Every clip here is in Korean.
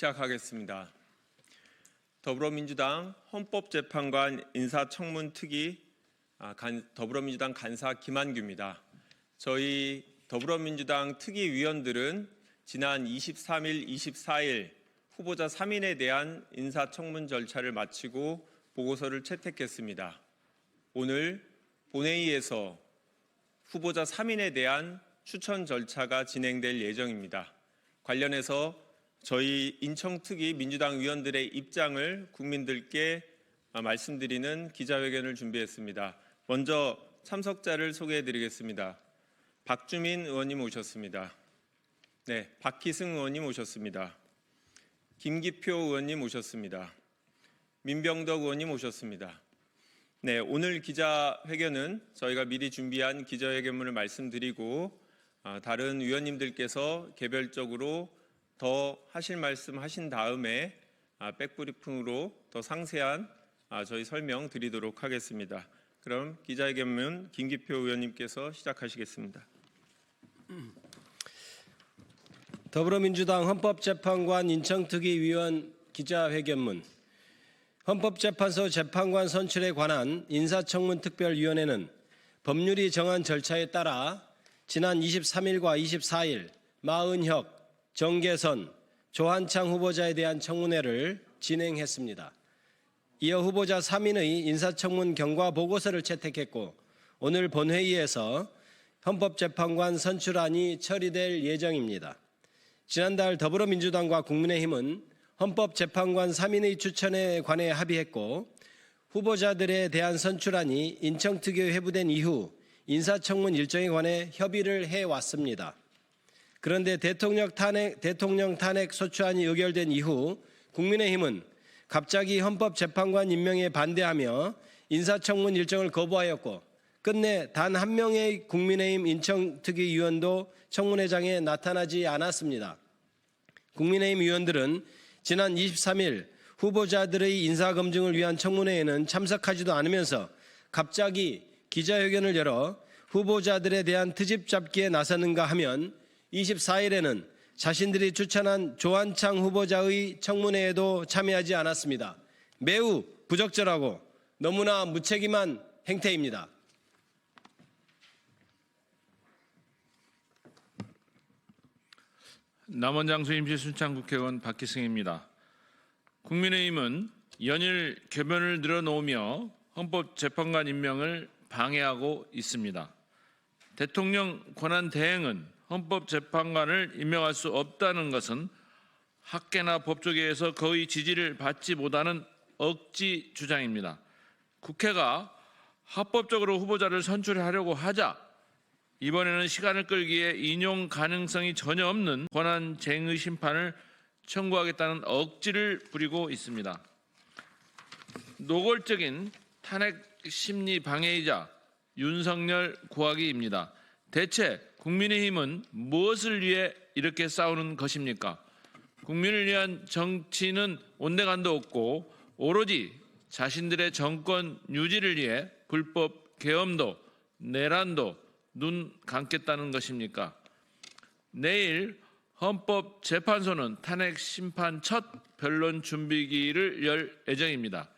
시작하겠습니다. 더불어민주당 헌법재판관 인사청문특위 더불어민주당 간사 김한규입니다. 저희 더불어민주당 특위위원들은 지난 23일, 24일 후보자 3인에 대한 인사청문 절차를 마치고 보고서를 채택했습니다. 오늘 본회의에서 후보자 3인에 대한 추천 절차가 진행될 예정입니다. 관련해서 저희 인청특위 민주당 위원들의 입장을 국민들께 말씀드리는 기자회견을 준비했습니다. 먼저 참석자를 소개해드리겠습니다. 박주민 의원님 오셨습니다. 네, 박희승 의원님 오셨습니다. 김기표 의원님 오셨습니다. 민병덕 의원님 오셨습니다. 네, 오늘 기자회견은 저희가 미리 준비한 기자회견문을 말씀드리고 다른 위원님들께서 개별적으로 더 하실 말씀 하신 다음에 백브리핑으로 더 상세한 저희 설명 드리도록 하겠습니다. 그럼 기자회견문 김기표 의원님께서 시작하시겠습니다. 더불어민주당 헌법재판관 인청특위위원 기자회견문. 헌법재판소 재판관 선출에 관한 인사청문특별위원회는 법률이 정한 절차에 따라 지난 23일과 24일 마은혁, 정계선, 조한창 후보자에 대한 청문회를 진행했습니다. 이어 후보자 3인의 인사청문 경과 보고서를 채택했고 오늘 본회의에서 헌법재판관 선출안이 처리될 예정입니다. 지난달 더불어민주당과 국민의힘은 헌법재판관 3인의 추천에 관해 합의했고 후보자들에 대한 선출안이 인청특위에 회부된 이후 인사청문 일정에 관해 협의를 해왔습니다. 그런데 대통령 탄핵 소추안이 의결된 이후 국민의힘은 갑자기 헌법재판관 임명에 반대하며 인사청문 일정을 거부하였고 끝내 단 한 명의 국민의힘 인청특위위원도 청문회장에 나타나지 않았습니다. 국민의힘 위원들은 지난 23일 후보자들의 인사검증을 위한 청문회에는 참석하지도 않으면서 갑자기 기자회견을 열어 후보자들에 대한 트집 잡기에 나서는가 하면 24일에는 자신들이 추천한 조한창 후보자의 청문회에도 참여하지 않았습니다. 매우 부적절하고 너무나 무책임한 행태입니다. 남원장수 임시순창 국회의원 박희승입니다. 국민의힘은 연일 궤변을 늘어놓으며 헌법재판관 임명을 방해하고 있습니다. 대통령 권한 대행은 헌법재판관을 임명할 수 없다는 것은 학계나 법조계에서 거의 지지를 받지 못하는 억지 주장입니다. 국회가 합법적으로 후보자를 선출하려고 하자 이번에는 시간을 끌기에 인용 가능성이 전혀 없는 권한쟁의 심판을 청구하겠다는 억지를 부리고 있습니다. 노골적인 탄핵 심리 방해이자 윤석열 구하기입니다. 대체 국민의힘은 무엇을 위해 이렇게 싸우는 것입니까? 국민을 위한 정치는 온데간도 없고 오로지 자신들의 정권 유지를 위해 불법 계엄도 내란도 눈 감겠다는 것입니까? 내일 헌법재판소는 탄핵 심판 첫 변론 준비기를 열 예정입니다.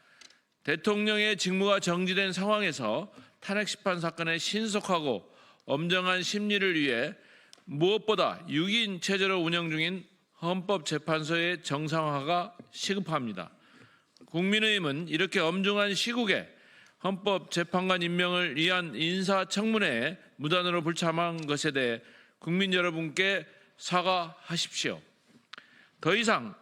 대통령의 직무가 정지된 상황에서 탄핵 심판 사건의 신속하고 엄정한 심리를 위해 무엇보다 6인 체제로 운영 중인 헌법재판소의 정상화가 시급합니다. 국민의힘은 이렇게 엄중한 시국에 헌법재판관 임명을 위한 인사청문회에 무단으로 불참한 것에 대해 국민 여러분께 사과하십시오. 더 이상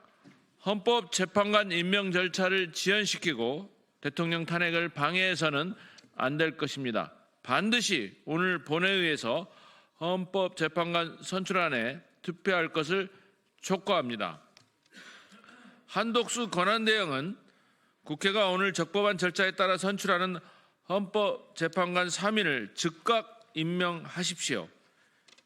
헌법재판관 임명 절차를 지연시키고 대통령 탄핵을 방해해서는 안 될 것입니다. 반드시 오늘 본회의에서 헌법재판관 선출안에 투표할 것을 촉구합니다. 한독수 권한대행은 국회가 오늘 적법한 절차에 따라 선출하는 헌법재판관 3인을 즉각 임명하십시오.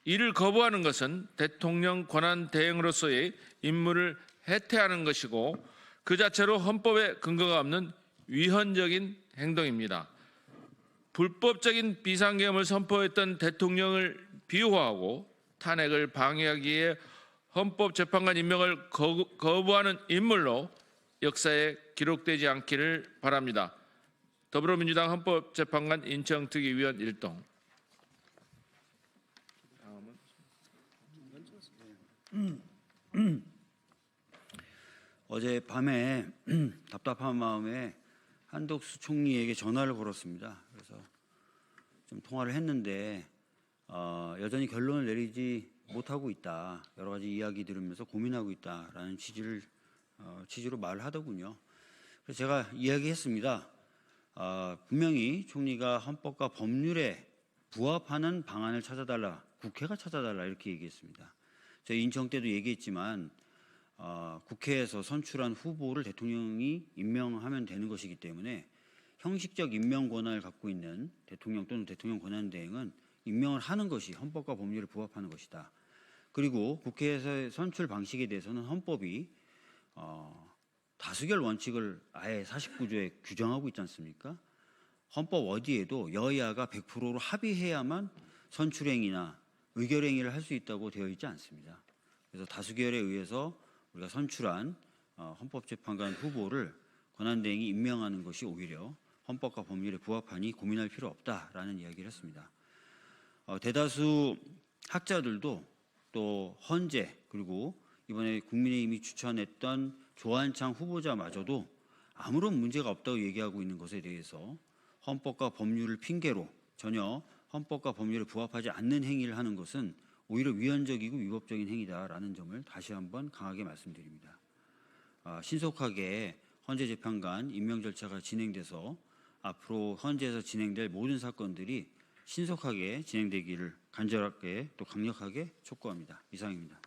이를 거부하는 것은 대통령 권한대행으로서의 임무를 해태하는 것이고 그 자체로 헌법에 근거가 없는 위헌적인 행동입니다. 불법적인 비상계엄을 선포했던 대통령을 비호하고 탄핵을 방해하기에 헌법재판관 임명을 거부하는 인물로 역사에 기록되지 않기를 바랍니다. 더불어민주당 헌법재판관 인청특위위원 일동. 어젯밤에 답답한 마음에 한덕수 총리에게 전화를 걸었습니다. 그래서 좀 통화를 했는데 여전히 결론을 내리지 못하고 있다. 여러 가지 이야기 들으면서 고민하고 있다라는 취지로 말을 하더군요. 그래서 제가 이야기했습니다. 분명히 총리가 헌법과 법률에 부합하는 방안을 찾아달라, 국회가 찾아달라 이렇게 얘기했습니다. 저희 인청 때도 얘기했지만 국회에서 선출한 후보를 대통령이 임명하면 되는 것이기 때문에 형식적 임명 권한을 갖고 있는 대통령 또는 대통령 권한대행은 임명을 하는 것이 헌법과 법률에 부합하는 것이다. 그리고 국회에서의 선출 방식에 대해서는 헌법이 다수결 원칙을 아예 49조에 규정하고 있지 않습니까? 헌법 어디에도 여야가 100%로 합의해야만 선출행위나 의결행위를 할 수 있다고 되어 있지 않습니다. 그래서 다수결에 의해서 우리가 선출한 헌법재판관 후보를 권한대행이 임명하는 것이 오히려 헌법과 법률에 부합하니 고민할 필요 없다라는 이야기를 했습니다. 대다수 학자들도 또 헌재 그리고 이번에 국민의힘이 추천했던 조한창 후보자마저도 아무런 문제가 없다고 얘기하고 있는 것에 대해서 헌법과 법률을 핑계로 전혀 헌법과 법률에 부합하지 않는 행위를 하는 것은 오히려 위헌적이고 위법적인 행위다라는 점을 다시 한번 강하게 말씀드립니다. 신속하게 헌재 재판관 임명 절차가 진행돼서 앞으로 헌재에서 진행될 모든 사건들이 신속하게 진행되기를 간절하게 또 강력하게 촉구합니다. 이상입니다.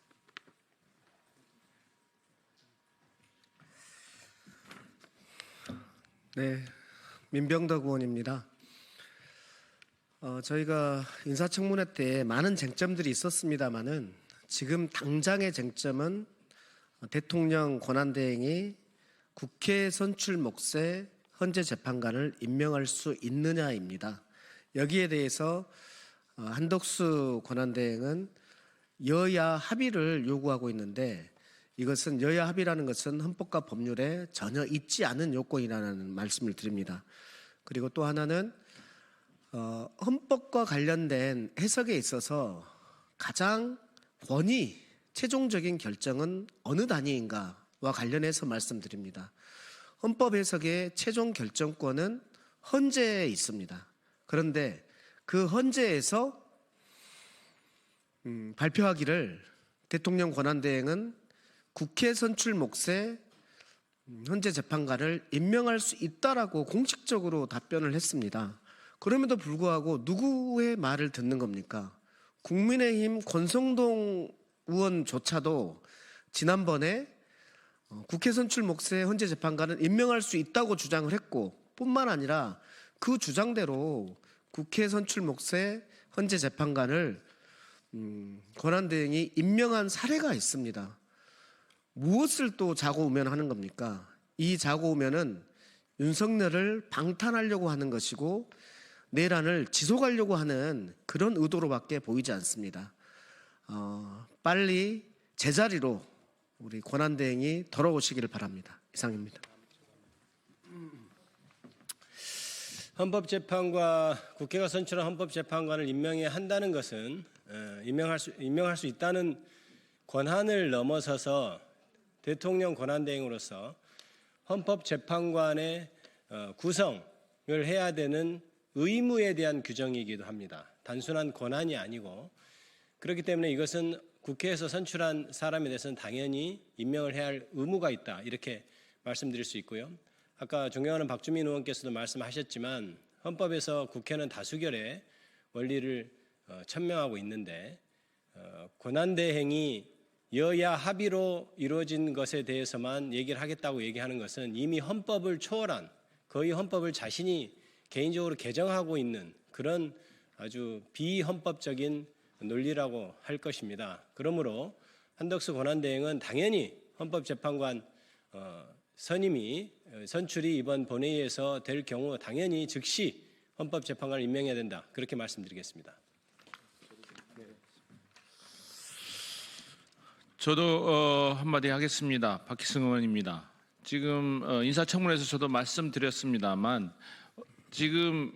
네, 민병덕 의원입니다. 저희가 인사청문회 때 많은 쟁점들이 있었습니다마는 지금 당장의 쟁점은 대통령 권한대행이 국회 선출 몫의 헌재 재판관을 임명할 수 있느냐입니다. 여기에 대해서 한덕수 권한대행은 여야 합의를 요구하고 있는데 이것은 여야 합의라는 것은 헌법과 법률에 전혀 있지 않은 요건이라는 말씀을 드립니다. 그리고 또 하나는 헌법과 관련된 해석에 있어서 가장 권위, 최종적인 결정은 어느 단위인가와 관련해서 말씀드립니다. 헌법 해석의 최종 결정권은 헌재에 있습니다. 그런데 그 헌재에서 발표하기를 대통령 권한대행은 국회 선출 몫의 헌재 재판관을 임명할 수 있다라고 공식적으로 답변을 했습니다. 그럼에도 불구하고 누구의 말을 듣는 겁니까? 국민의힘 권성동 의원조차도 지난번에 국회 선출 몫의 헌재 재판관을 임명할 수 있다고 주장을 했고 뿐만 아니라 그 주장대로 국회 선출 몫의 헌재 재판관을 권한대행이 임명한 사례가 있습니다. 무엇을 또 자고우면하는 겁니까? 이 자고우면은 윤석열을 방탄하려고 하는 것이고 내란을 지속하려고 하는 그런 의도로밖에 보이지 않습니다. 빨리 제자리로 우리 권한대행이 돌아오시기를 바랍니다. 이상입니다. 국회가 선출한 헌법재판관을 임명해야 한다는 것은 임명할 수 있다는 권한을 넘어서서 대통령 권한대행으로서 헌법재판관의 구성을 해야 되는 의무에 대한 규정이기도 합니다. 단순한 권한이 아니고 그렇기 때문에 이것은 국회에서 선출한 사람에 대해서는 당연히 임명을 해야 할 의무가 있다 이렇게 말씀드릴 수 있고요. 아까 존경하는 박주민 의원께서도 말씀하셨지만 헌법에서 국회는 다수결의 원리를 천명하고 있는데 권한대행이 여야 합의로 이루어진 것에 대해서만 얘기를 하겠다고 얘기하는 것은 이미 헌법을 초월한 거의 헌법을 자신이 개인적으로 개정하고 있는 그런 아주 비헌법적인 논리라고 할 것입니다. 그러므로 한덕수 권한대행은 당연히 헌법재판관 선출이 이번 본회의에서 될 경우 당연히 즉시 헌법재판관을 임명해야 된다. 그렇게 말씀드리겠습니다. 저도 한마디 하겠습니다. 박희승 의원입니다. 지금 인사청문회에서 저도 말씀드렸습니다만 지금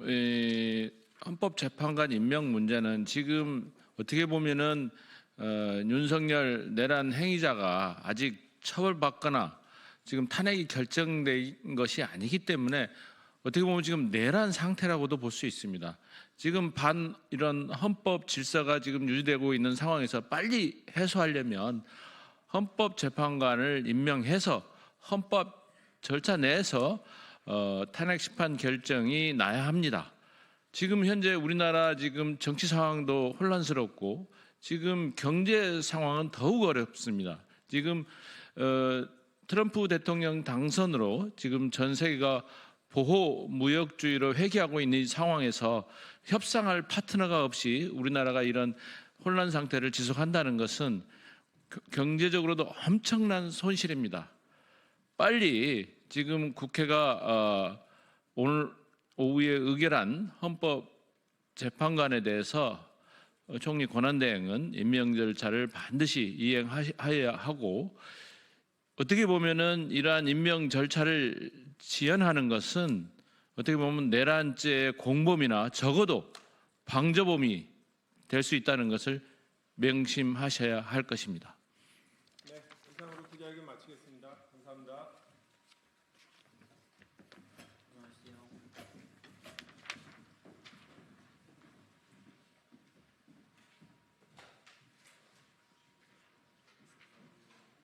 헌법재판관 임명 문제는 지금 어떻게 보면은 윤석열 내란 행위자가 아직 처벌받거나 지금 탄핵이 결정된 것이 아니기 때문에 어떻게 보면 지금 내란 상태라고도 볼 수 있습니다. 지금 이런 헌법 질서가 지금 유지되고 있는 상황에서 빨리 해소하려면 헌법재판관을 임명해서 헌법 절차 내에서 탄핵 심판 결정이 나야 합니다. 지금 현재 우리나라 지금 정치 상황도 혼란스럽고 지금 경제 상황은 더욱 어렵습니다. 지금 트럼프 대통령 당선으로 지금 전 세계가 보호 무역주의로 회귀하고 있는 이 상황에서 협상할 파트너가 없이 우리나라가 이런 혼란 상태를 지속한다는 것은 경제적으로도 엄청난 손실입니다. 빨리 지금 국회가 오늘 오후에 의결한 헌법재판관에 대해서 총리 권한대행은 임명 절차를 반드시 이행해야 하고 어떻게 보면은 이러한 임명 절차를 지연하는 것은 어떻게 보면 내란죄의 공범이나 적어도 방조범이 될 수 있다는 것을 명심하셔야 할 것입니다.